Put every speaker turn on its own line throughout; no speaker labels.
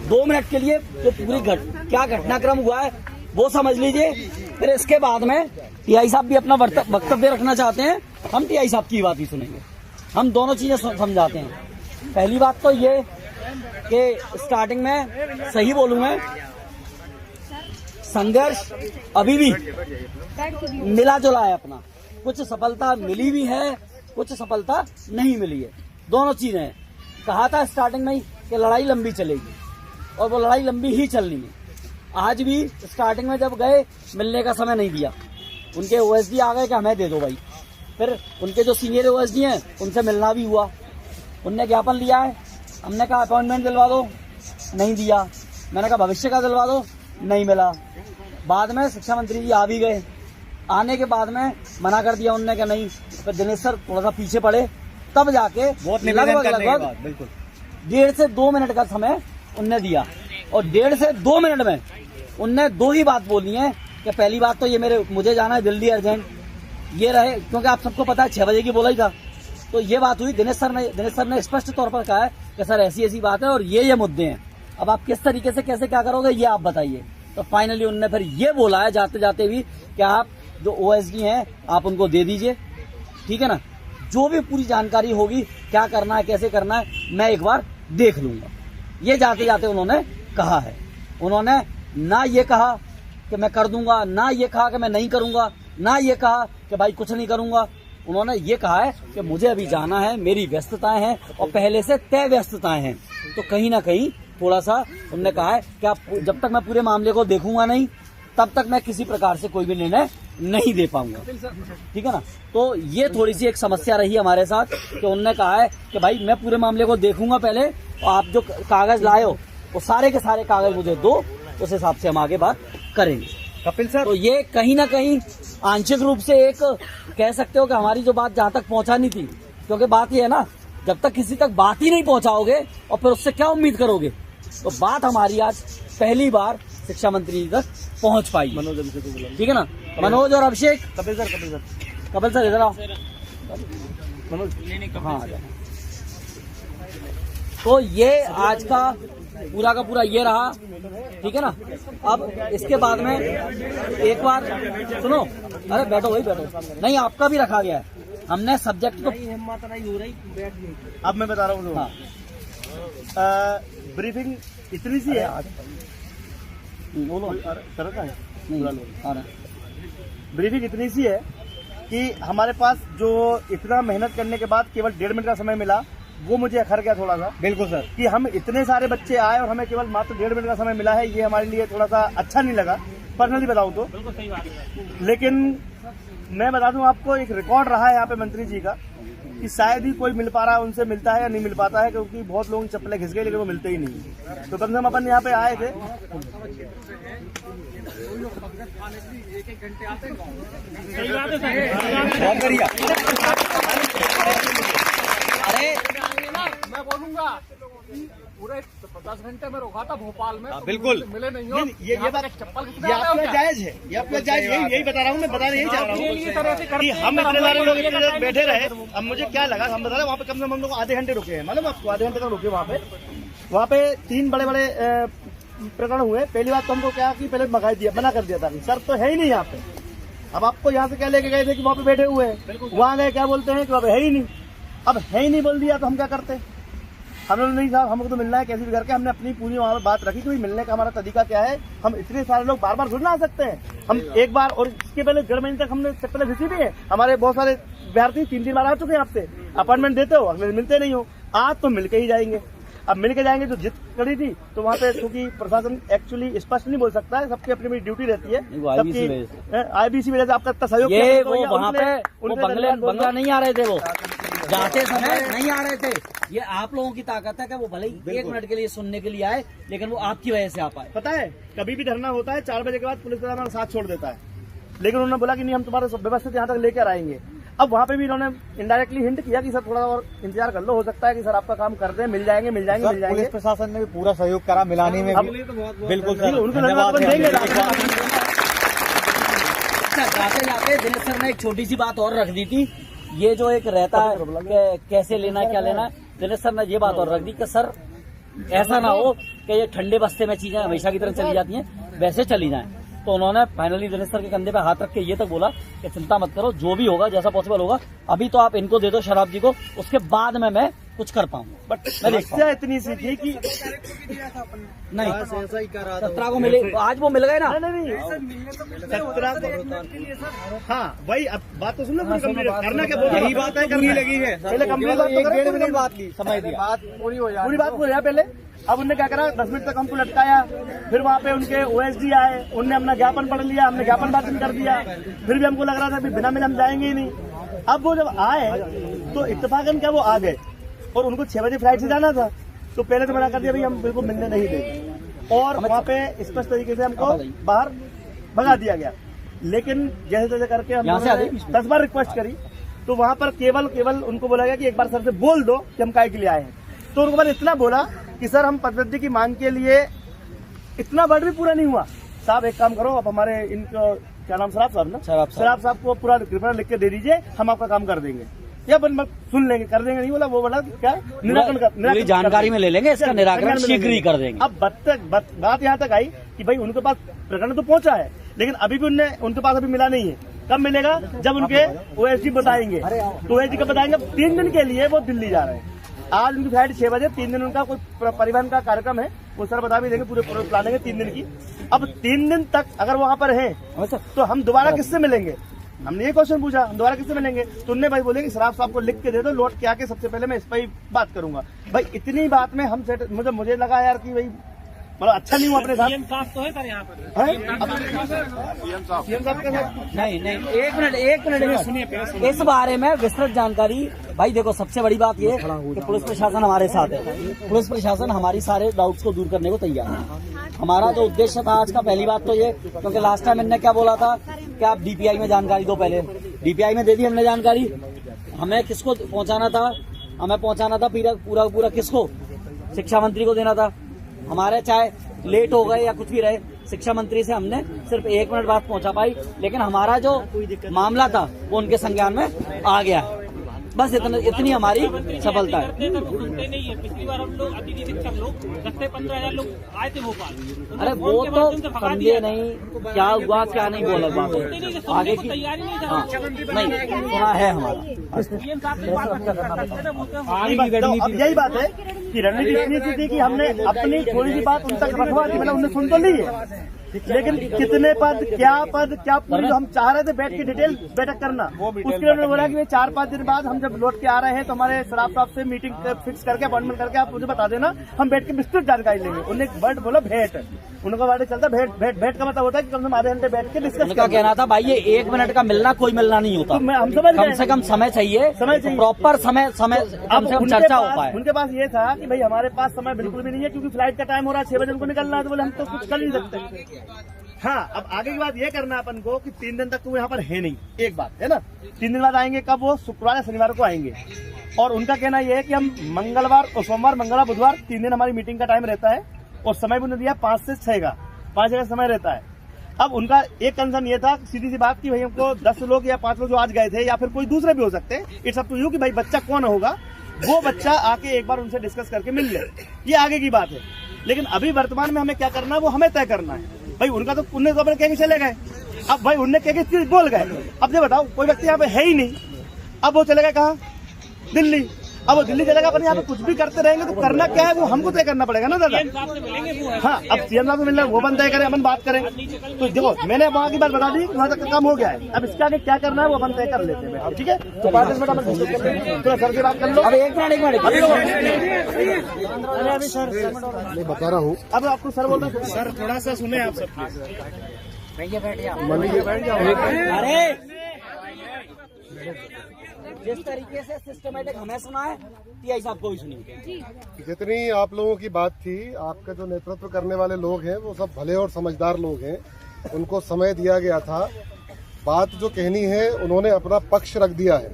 2 minute के लिए तो पूरी क्या घटनाक्रम हुआ है वो समझ लीजिए। फिर इसके बाद में टीआई साहब भी अपना वक्तव्य रखना चाहते हैं, हम टीआई साहब की बात ही सुनेंगे। हम दोनों चीजें समझाते हैं। पहली बात तो ये कि स्टार्टिंग में सही बोलूंगा, संघर्ष अभी भी मिला जुला है अपना। कुछ सफलता मिली भी है, कुछ सफलता नहीं मिली है, दोनों चीजें हैं। कहा था स्टार्टिंग में ही कि लड़ाई लंबी चलेगी और वो लड़ाई लंबी ही चलनी है। आज भी स्टार्टिंग में जब गए मिलने का समय नहीं दिया, उनके ओएसडी आ गए कि हमें दे दो भाई। फिर उनके जो सीनियर ओएसडी हैं उनसे मिलना भी हुआ, उनने ज्ञापन लिया है, हमने कहा अपॉइंटमेंट दिलवा दो, नहीं दिया। मैंने कहा भविष्य का दिलवा दो, नहीं मिला। बाद में शिक्षा मंत्री जी आ भी गए, आने के बाद में मना कर दिया उनने कि नहीं। फिर दिनेश सर थोड़ा सा पीछे पड़े, तब जाके लगभग 1.5 से 2 मिनट का समय उनने दिया और 1.5 से 2 मिनट में उनने 2 ही बात बोली है कि पहली बात तो ये मुझे जाना है दिल्ली अर्जेंट, ये रहे, क्योंकि आप सबको पता है 6 बजे की बोला ही था। तो ये बात हुई। दिनेश सर ने स्पष्ट तौर पर कहा है कि सर ऐसी ऐसी बात है और ये मुद्दे हैं, अब आप किस तरीके से कैसे क्या करोगे ये आप बताइए। तो फाइनली उन्होंने फिर ये बोला है जाते जाते भी कि आप जो ओएसडी हैं आप उनको दे दीजिए, ठीक है ना। जो भी पूरी जानकारी होगी क्या करना है कैसे करना है मैं एक बार देख लूंगा, ये जाते जाते उन्होंने कहा है। उन्होंने ना ये कहा कि मैं कर दूंगा, ना ये कहा कि मैं नहीं करूंगा, ना ये कहा कि भाई कुछ नहीं करूंगा। उन्होंने ये कहा है कि मुझे अभी जाना है, मेरी व्यस्तताएं हैं और पहले से तय व्यस्तताएं हैं। तो कहीं ना कहीं थोड़ा सा उन्होंने कहा है कि जब तक मैं पूरे मामले को देखूंगा नहीं तब तक मैं किसी प्रकार से कोई भी निर्णय नहीं दे पाऊंगा, ठीक है ना। तो ये थोड़ी सी एक समस्या रही हमारे साथ कि उन्होंने कहा है कि भाई मैं पूरे मामले को देखूंगा पहले और आप जो कागज लाए हो वो सारे के सारे कागज मुझे दो, उस हिसाब से हम आगे बात करेंगे।
कपिल सर,
तो ये कहीं ना कहीं आंशिक रूप से एक कह सकते हो कि हमारी जो बात जहां तक पहुंचानी थी, क्योंकि बात ये है ना जब तक किसी तक बात ही नहीं पहुंचाओगे और फिर उससे क्या उम्मीद करोगे। तो बात हमारी आज पहली बार शिक्षा मंत्री जी तक पहुंच पाई।
मनोज,
ठीक है ना, मनोज और अभिषेक।
कपिल
सर इधर आओ।
मनोज,
हाँ आ जाओ। तो ये आज का पूरा ये रहा, ठीक है ना। अब इसके बाद में एक बार सुनो, अरे बैठो भाई बैठो, नहीं आपका भी रखा गया है। हमने सब्जेक्ट को
अब मैं बता रहा हूँ।
हाँ।
ब्रीफिंग इतनी सी है,
बोलो।
ब्रीफिंग इतनी सी है कि हमारे पास जो इतना मेहनत करने के बाद केवल 1.5 मिनट का समय मिला वो मुझे अखर गया थोड़ा सा।
बिल्कुल सर,
कि हम इतने सारे बच्चे आए और हमें केवल मात्र 1.5 मिनट का समय मिला है, ये हमारे लिए थोड़ा सा अच्छा नहीं लगा, पर्सनली बताऊं तो। लेकिन मैं बता दूं आपको, एक रिकॉर्ड रहा है यहाँ पे मंत्री जी का कि शायद ही कोई मिल पा रहा है, उनसे मिलता है या नहीं मिल पाता है, क्योंकि बहुत लोगों की चप्पलें घिस गई लेकिन वो मिलते ही नहीं। तो कम से कम अपन यहाँ पे आए थे।
बहुत बढ़िया।
अरे
मैं बोलूंगा पूरे 50 घंटे में रोका था भोपाल में,
बिल्कुल
मिले नहीं हो।
ये बात
चप्पल
ये आपका जायज है, ये आपका जायज, यही बता रहा हूँ, मैं बताना यही चाह रहा हूँ कि हम इतने सारे लोग इतने देर बैठे रहे। अब मुझे क्या लगा, हम बता रहे वहाँ पे कम से कम हम लोग आधे घंटे रुके हैं, मालूम आपको, आधे घंटे तक रुके वहाँ पे 3 बड़े बड़े प्रकरण हुए। पहली बात तो हमको क्या कि पहले मना कर दिया था, सर तो है ही नहीं यहाँ पे। अब आपको यहाँ से क्या लेके गए थे कि वहाँ पे बैठे हुए हैं, वहाँ गए क्या बोलते हैं कि वहाँ पे है ही नहीं। अब है ही नहीं बोल दिया तो हम क्या करते। हम लोग नहीं साहब, हमको तो मिलना है कैसे भी करके। हमने अपनी पूरी वहाँ पे बात रखी कि मिलने का हमारा तरीका क्या है। हम इतने सारे लोग बार बार थोड़ी ना आ सकते हैं। हम एक बार, और इसके पहले 1.5 महीने तक हमने चप्पलें घिसी भी है। हमारे बहुत सारे विद्यार्थी 3 बार आ चुके हैं आपसे, अपॉइंटमेंट देते हो, अगले मिलते नहीं हो। आज तो मिलके ही जाएंगे। अब मिलके जाएंगे जो जिद करी थी तो वहाँ पे, क्योंकि प्रशासन एक्चुअली स्पष्ट नहीं बोल सकता है, सबकी अपनी अपनी ड्यूटी रहती है। IBC वजह से आपका इतना सहयोग
ये वो वहाँ पे वो बंगला नहीं आ रहे थे, वो जाते समय नहीं आ रहे थे। ये आप लोगों की ताकत है कि वो भले ही 1 मिनट के लिए सुनने के लिए आए, लेकिन वो आपकी वजह से आ पाए।
पता है कभी भी धरना होता है 4 बजे के बाद पुलिस हमारा साथ छोड़ देता है, लेकिन उन्होंने बोला कि नहीं हम तुम्हारे व्यवस्थित यहाँ तक लेकर आएंगे। अब वहाँ पे भी इन्होंने इनडायरेक्टली हिंट किया कि सर थोड़ा और इंतजार कर लो, हो सकता है कि सर आपका काम कर दें, मिल जाएंगे।
पुलिस प्रशासन ने भी पूरा सहयोग करा मिलाने में भी। बिल्कुल सर,
उनको धन्यवाद देंगे।
जाते जाते दिनेश सर ने एक छोटी सी बात और रख दी थी, ये जो एक रहता है कि कैसे लेना है क्या लेना है। दिनेश सर ने ये बात और रख दी कि सर ऐसा ना हो कि ये ठंडे बस्ते में चीजें हमेशा की तरह चली जाती हैं, वैसे चली जाएं। तो उन्होंने फाइनली दिनेश सर के कंधे पे हाथ रख के ये तक बोला कि चिंता मत करो, जो भी होगा जैसा पॉसिबल होगा, अभी तो आप इनको दे दो शराब जी को, उसके बाद में मैं कुछ कर पाऊंगा।
बट समस्या इतनी सी थी कि
नहीं 17 को मिले, आज वो मिल गए ना।
नहीं 17 को, हाँ वही। अब बात तो सुन लो, करना क्या, यही बात है, करनी लगी है पहले कंप्लीट।
1-1.5 मिनट बात की, समय दिया, बात पूरी हो जाए,
पूरी बात हो जाए पहले। अब उनने क्या करा, 10 मिनट तक हमको लटकाया, फिर वहाँ पे उनके ओएसडी आए, उनने अपना ज्ञापन पढ़ लिया, हमने ज्ञापन वाचन कर दिया, फिर भी हमको लग रहा था कि बिना मिले हम जाएंगे ही नहीं। अब वो जब आए तो इत्तेफाकन क्या वो आ गए, और उनको 6 बजे फ्लाइट से जाना था, तो पहले तो मना कर दिया भाई हम बिल्कुल मिलने नहीं देंगे, और वहाँ पे स्पष्ट तरीके से हमको बाहर भगा दिया गया। लेकिन जैसे तैसे करके हम 10 बार रिक्वेस्ट करी, तो वहाँ पर केवल उनको बोला गया कि एक बार सर से बोल दो कि हम काय के लिए आए हैं। तो उनको मैंने इतना बोला कि सर हम पदवृद्धि की मांग के लिए, इतना वर्ड भी पूरा नहीं हुआ। साहब एक काम करो, आप हमारे इनको क्या नाम, शराब साहब ना, शराब साहब को पूरा कृपया लिख के दे दीजिए, हम आपका काम कर देंगे, या सुन लेंगे, कर देंगे। नहीं बोला, वो बोला क्या निराकरण
जानकारी में ले लेंगे, इसका निराकरण शीघ्र ही कर देंगे।
अब बात यहाँ तक आई कि भाई उनके पास प्रकरण तो पहुंचा है, लेकिन अभी भी उनके पास अभी मिला नहीं है। कब मिलेगा, जब उनके ओएसडी बताएंगे। तो ओएसडी कब बताएंगे, 3 दिन के लिए वो दिल्ली जा रहे हैं। आज उनकी फ्लाइट 6 बजे, 3 दिन उनका कोई परिवहन का कार्यक्रम है, वो सर बता भी देंगे, पूरे प्लानिंग है 3 दिन की। अब 3 दिन तक अगर वहाँ पर है तो हम दोबारा किससे मिलेंगे, हमने ये क्वेश्चन पूछा, हम दोबारा किससे मिलेंगे। तो उन्होंने भाई बोले कि शराब साहब को लिख के दे दो, लौट के आके सबसे पहले मैं इस पर ही बात करूंगा। भाई इतनी बात में हम मुझे लगा यार कि भाई मतलब अच्छा नहीं हुआ अपने साथ।
सीएम साहब तो है सर यहाँ पर,
सीएम साहब के साथ
नहीं, एक मिनट सुनिए, इस बारे में विस्तृत जानकारी। भाई देखो, सबसे बड़ी बात ये कि पुलिस प्रशासन हमारे साथ है, पुलिस प्रशासन हमारी सारे डाउट्स को दूर करने को तैयार है। हमारा जो उद्देश्य था आज का, पहली बात तो ये, क्योंकि लास्ट टाइम इनने क्या बोला था कि आप डीपीआई में जानकारी दो, पहले डीपीआई में दे दी हमने जानकारी। हमें किसको पहुंचाना था, हमें पहुंचाना था पूरा किसको, शिक्षा मंत्री को देना था। हमारे चाहे लेट हो गए या कुछ भी रहे, शिक्षा मंत्री से हमने सिर्फ 1 मिनट बाद पहुंचा पाई, लेकिन हमारा जो मामला था वो उनके संज्ञान में आ गया। बस इतनी हमारी सफलता है।
पिछली बार हम लोग अतिथि शिक्षक लोग 10-15 लोग आए थे भोपाल।
अरे वो तो समझे नहीं क्या हुआ क्या नहीं, वो अलग बात है, आगे की
तैयारी नहीं
सुना है हमारा।
अब यही बात है कि रणनीति इतनी सी थी कि हमने अपनी थोड़ी सी बात उन तक रखवा दी, मतलब उन्हें सुन तो ली है, लेकिन कितने पद क्या पूरी जो हम चाह रहे थे बैठ के डिटेल बैठक करना, उसके लिए उन्होंने बोला कि 4-5 दिन बाद हम जब लौट के आ रहे हैं तो हमारे शराब साहब से मीटिंग फिक्स करके अपॉइंटमेंट करके आप मुझे बता देना, हम बैठ के विस्तृत जानकारी लेंगे। उन्होंने एक वर्ड बोला भेंट, उनका वर्ड चलता भेंट का मतलब होता है कि कम से कम आधे घंटे बैठ के डिस्कस।
उनका कहना था भाई ये 1 मिनट का मिलना कोई मिलना नहीं होता,
तो हम समझ
कम से कम समय चाहिए, प्रॉपर समय कम से कम चर्चा हो पाए।
उनके पास ये था कि भाई हमारे पास समय बिल्कुल भी नहीं है, क्योंकि फ्लाइट का टाइम हो रहा है, 6 बजे उनको निकलना है, तो बोले हम तो कुछ कर नहीं सकते। हाँ, अब आगे की बात ये करना अपन को कि 3 दिन तक तो वो यहाँ पर है नहीं, एक बात है ना। 3 दिन बाद आएंगे, कब, वो शुक्रवार या शनिवार को आएंगे। और उनका कहना यह है कि हम मंगलवार और सोमवार, मंगलवार बुधवार 3 दिन हमारी मीटिंग का टाइम रहता है, और समय भी उन्होंने दिया 5 से 6 का, 5 का समय रहता है। अब उनका एक कंसर्न ये था, सीधी सी बात, की भाई हमको 10 लोग या 5 लोग जो आज गए थे, या फिर कोई दूसरे भी हो सकते हैं, इट्स अप टू यू कि भाई बच्चा कौन होगा, वो बच्चा आके एक बार उनसे डिस्कस करके मिल ले, ये आगे की बात है। लेकिन अभी वर्तमान में हमें क्या करना है वो हमें तय करना है। भाई उनका तो उन्हें तो कह के चले गए, अब भाई उनने कह के चीज बोल गए। अब ये बताओ, कोई व्यक्ति यहाँ पे है ही नहीं, अब वो चले गए कहाँ, दिल्ली। अब वो दिल्ली चलेगा, अपन यहाँ पे कुछ भी करते रहेंगे तो करना क्या है वो हमको तय करना पड़ेगा ना दादा। हाँ, अब सीएम साहब से मिलना वो बंद तय करें, अपन बात करें। तो देखो, मैंने वहाँ की बात बता दी, वहाँ तक का काम हो गया है, अब इसके आगे क्या करना है वो अपन तय कर लेते हैं, ठीक है। तो 5 मिनट अपन तो सर से बात कर लो। अब एक मिनट अभी सर मैं बता रहा हूँ, अब आपको सर बोल रहे हैं, सर थोड़ा सा सुने आप सब।
अरे जिस तरीके से सिस्टमेटिक हमें सुना है, टीआई साहब को भी सुनिए।
जितनी आप लोगों की बात थी, आपका जो नेतृत्व करने वाले लोग हैं वो सब भले और समझदार लोग हैं, उनको समय दिया गया था। बात जो कहनी है उन्होंने अपना पक्ष रख दिया है,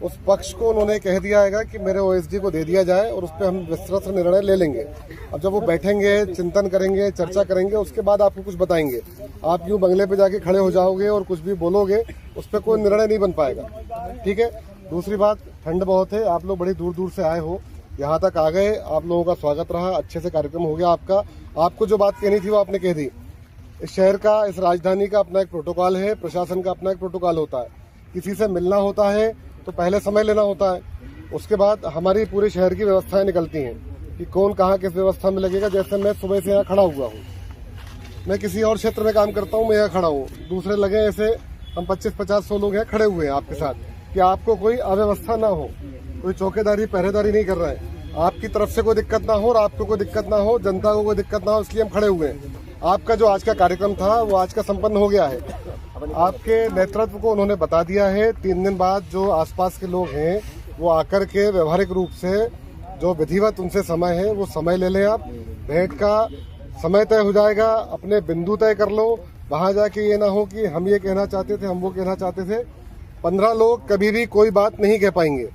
उस पक्ष को उन्होंने कह दिया है कि मेरे ओएसडी को दे दिया जाए और उस पर हम विस्तृत निर्णय ले लेंगे। अब जब वो बैठेंगे, चिंतन करेंगे, चर्चा करेंगे, उसके बाद आपको कुछ बताएंगे। आप यूं बंगले पे जाके खड़े हो जाओगे और कुछ भी बोलोगे, उस पर कोई निर्णय नहीं बन पाएगा, ठीक है। दूसरी बात, ठंड बहुत है, आप लोग बड़ी दूर दूर से आए हो, यहाँ तक आ गए, आप लोगों का स्वागत रहा, अच्छे से कार्यक्रम हो गया आपका। आपको जो बात कहनी थी वो आपने कह दी। इस शहर का, इस राजधानी का अपना एक प्रोटोकॉल है, प्रशासन का अपना एक प्रोटोकॉल होता है। किसी से मिलना होता है तो पहले समय लेना होता है, उसके बाद हमारी पूरे शहर की व्यवस्थाएं निकलती हैं कि कौन कहाँ किस व्यवस्था में लगेगा। जैसे मैं सुबह से यहाँ खड़ा हुआ हूँ, मैं किसी और क्षेत्र में काम करता हूँ, मैं यहाँ खड़ा हूँ, दूसरे लगे ऐसे हम 25-50-100 लोग यहाँ खड़े हुए हैं आपके साथ, कि आपको कोई अव्यवस्था ना हो, कोई चौकीदारी पहरेदारी नहीं कर रहा है, आपकी तरफ से कोई दिक्कत ना हो और आपको कोई दिक्कत ना हो, जनता को कोई दिक्कत ना हो, इसलिए हम खड़े हुए हैं। आपका जो आज का कार्यक्रम था वो आज का संपन्न हो गया है। आपके नेतृत्व को उन्होंने बता दिया है। 3 दिन बाद जो आसपास के लोग हैं वो आकर के व्यवहारिक रूप से जो विधिवत उनसे समय है वो समय ले लें। आप भेंट का समय तय हो जाएगा, अपने बिंदु तय कर लो, वहां जाके ये ना हो कि हम ये कहना चाहते थे, हम वो कहना चाहते थे। 15 लोग कभी भी कोई बात नहीं कह पाएंगे।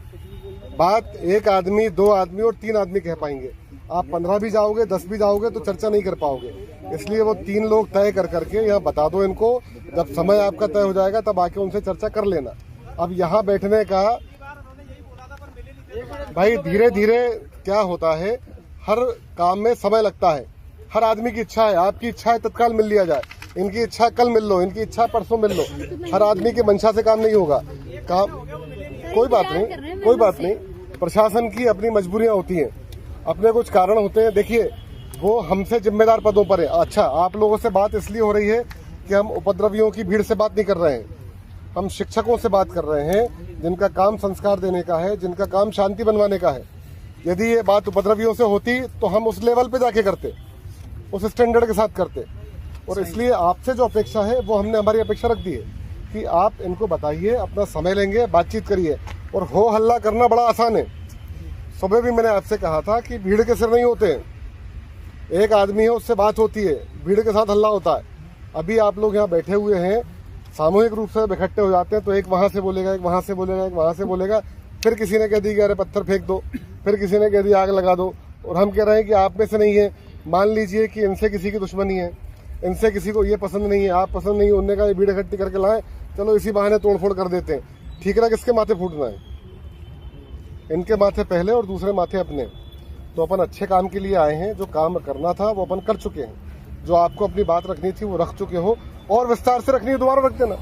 बात 1 आदमी, 2 आदमी और 3 आदमी कह पाएंगे। आप 15 भी जाओगे, 10 भी जाओगे तो चर्चा नहीं कर पाओगे। इसलिए वो 3 लोग तय कर करके यहाँ बता दो इनको। जब समय आपका तय हो जाएगा तब आके उनसे चर्चा कर लेना। अब यहाँ बैठने का भाई धीरे धीरे क्या होता है, हर काम में समय लगता है। हर आदमी की इच्छा है, आपकी इच्छा है तत्काल मिल लिया जाए, इनकी इच्छा कल मिल लो, इनकी इच्छा परसों मिल लो। हर आदमी की मंशा से काम नहीं होगा। काम कोई बात नहीं, कोई बात नहीं। प्रशासन की अपनी मजबूरियां होती हैं, अपने कुछ कारण होते हैं। देखिए वो हमसे जिम्मेदार पदों पर है। अच्छा, आप लोगों से बात इसलिए हो रही है कि हम उपद्रवियों की भीड़ से बात नहीं कर रहे हैं, हम शिक्षकों से बात कर रहे हैं जिनका काम संस्कार देने का है, जिनका काम शांति बनवाने का है। यदि ये बात उपद्रवियों से होती तो हम उस लेवल पे जाके करते, उस स्टैंडर्ड के साथ करते। और इसलिए आपसे जो अपेक्षा है वो हमने हमारी अपेक्षा रख दी है कि आप इनको बताइए, अपना समय लेंगे, बातचीत करिए। और हो हल्ला करना बड़ा आसान है। सुबह भी मैंने आपसे कहा था कि भीड़ के सिर नहीं होते हैं। एक आदमी है उससे बात होती है, भीड़ के साथ हल्ला होता है। अभी आप लोग यहाँ बैठे हुए हैं, सामूहिक रूप से इकट्ठे हो जाते हैं तो एक वहां से बोलेगा, एक वहां से बोलेगा, एक वहां से बोलेगा, फिर किसी ने कह दी कि अरे पत्थर फेंक दो, फिर किसी ने कह दी आग लगा दो। और हम कह रहे हैं कि आप में से नहीं है, मान लीजिए कि इनसे किसी की दुश्मनी है, इनसे किसी को ये पसंद नहीं है, आप पसंद नहीं होने का ये भीड़ इकट्ठी करके लाए, चलो इसी बहाने तोड़फोड़ कर देते हैं। ठीकरा किसके माथे फूटना है? इनके माथे पहले और दूसरे माथे अपने। तो अपन अच्छे काम के लिए आए हैं, जो काम करना था वो अपन कर चुके हैं। जो आपको अपनी बात रखनी थी वो रख चुके हो, और विस्तार से रखनी है दोबारा रख देना।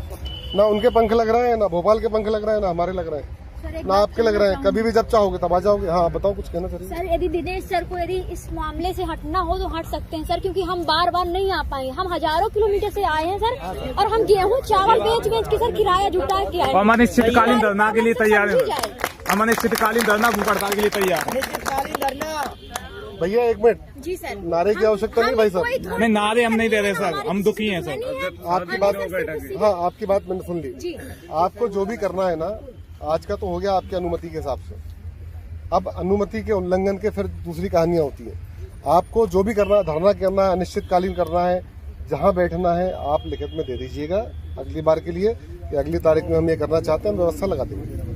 ना उनके पंख लग रहे हैं, ना भोपाल के पंख लग रहे हैं, ना हमारे लग रहे हैं, ना आपके लग रहे हैं। कभी भी जब चाहोगे तब आ जाओगे। हाँ बताओ, कुछ कहना चाहिए
सर। यदि दिनेश सर को यदि इस मामले से हटना हो तो हट सकते हैं सर, क्योंकि हम बार बार नहीं आ पाएंगे। हम हजारों किलोमीटर से आए हैं सर, और हम गेहूं चावल बेच के सर किराया जुटा के आए।
हम अनिश्चितकालीन धरना के लिए तैयार है, हम अनिश्चितकालीन धरना भूख हड़ताल के लिए तैयार है।
भैया 1 मिनट,
जी सर।
नारे की आवश्यकता नहीं भाई साहब।
नहीं, नारे हम नहीं दे रहे सर, हम दुखी हैं सर।
आपकी बात, हाँ आपकी बात मैंने सुन ली। आपको जो भी करना है ना, आज का तो हो गया आपकी अनुमति के हिसाब से। अब अनुमति के उल्लंघन के फिर दूसरी कहानियां होती है। आपको जो भी करना है, धरना करना है, अनिश्चितकालीन करना है, जहां बैठना है आप लिखित में दे दीजिएगा अगली बार के लिए कि अगली तारीख में हम ये करना चाहते हैं, हम व्यवस्था लगा देंगे।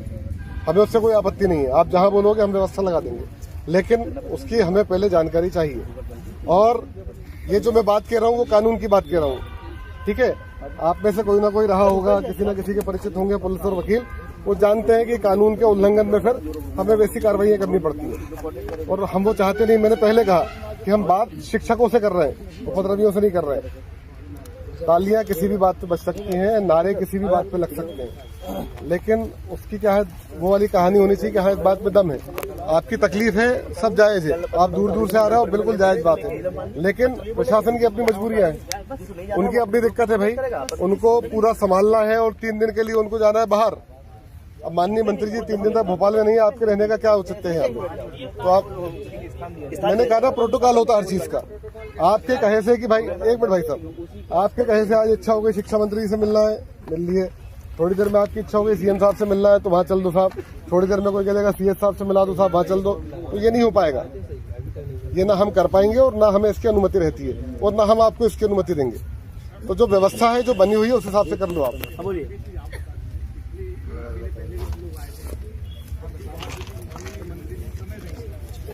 हमें उससे कोई आपत्ति नहीं है, आप जहां बोलोगे हम व्यवस्था लगा देंगे, लेकिन उसकी हमें पहले जानकारी चाहिए। और ये जो मैं बात कह रहा हूँ वो कानून की बात कह रहा हूँ, ठीक है? आप में से कोई ना कोई रहा होगा, किसी न किसी के परिचित होंगे पुलिस और वकील, वो जानते हैं कि कानून के उल्लंघन में फिर हमें वैसी कार्रवाई करनी पड़ती है। और हम वो चाहते नहीं। मैंने पहले कहा कि हम बात शिक्षकों से कर रहे हैं, उपद्रवियों से नहीं कर रहे हैं। तालियां किसी भी बात पे बज सकती हैं, नारे किसी भी बात पे लग सकते हैं, लेकिन उसकी क्या है, वो वाली कहानी होनी चाहिए कि हाँ इस बात में दम है। आपकी तकलीफ है, सब जायज है, आप दूर दूर से आ रहे हो, बिल्कुल जायज बात है। लेकिन प्रशासन की अपनी मजबूरियां हैं, उनकी अपनी दिक्कत है भाई, उनको पूरा संभालना है और 3 दिन के लिए उनको जाना है बाहर। अब माननीय मंत्री जी 3 दिन तक भोपाल में नहीं है, आपके रहने का क्या औचित्य है यहाँ पे? तो आप, मैंने कहा ना प्रोटोकॉल होता हर चीज का। आपके कहे से कि भाई 1 मिनट भाई साहब, आपके कहे से आज इच्छा हो गई शिक्षा मंत्री जी से मिलना है, मिल लिए। थोड़ी देर में आपकी इच्छा हो गई सीएम साहब से मिलना है तो वहाँ चल दो साहब। थोड़ी देर में कोई कहेगा सीएस साहब से मिला दो साहब, वहाँ चल दो। तो ये नहीं हो पाएगा, ये ना हम कर पाएंगे और ना हमें इसकी अनुमति रहती है और ना हम आपको इसकी अनुमति देंगे। तो जो व्यवस्था है जो बनी हुई है उस हिसाब से कर लो आप।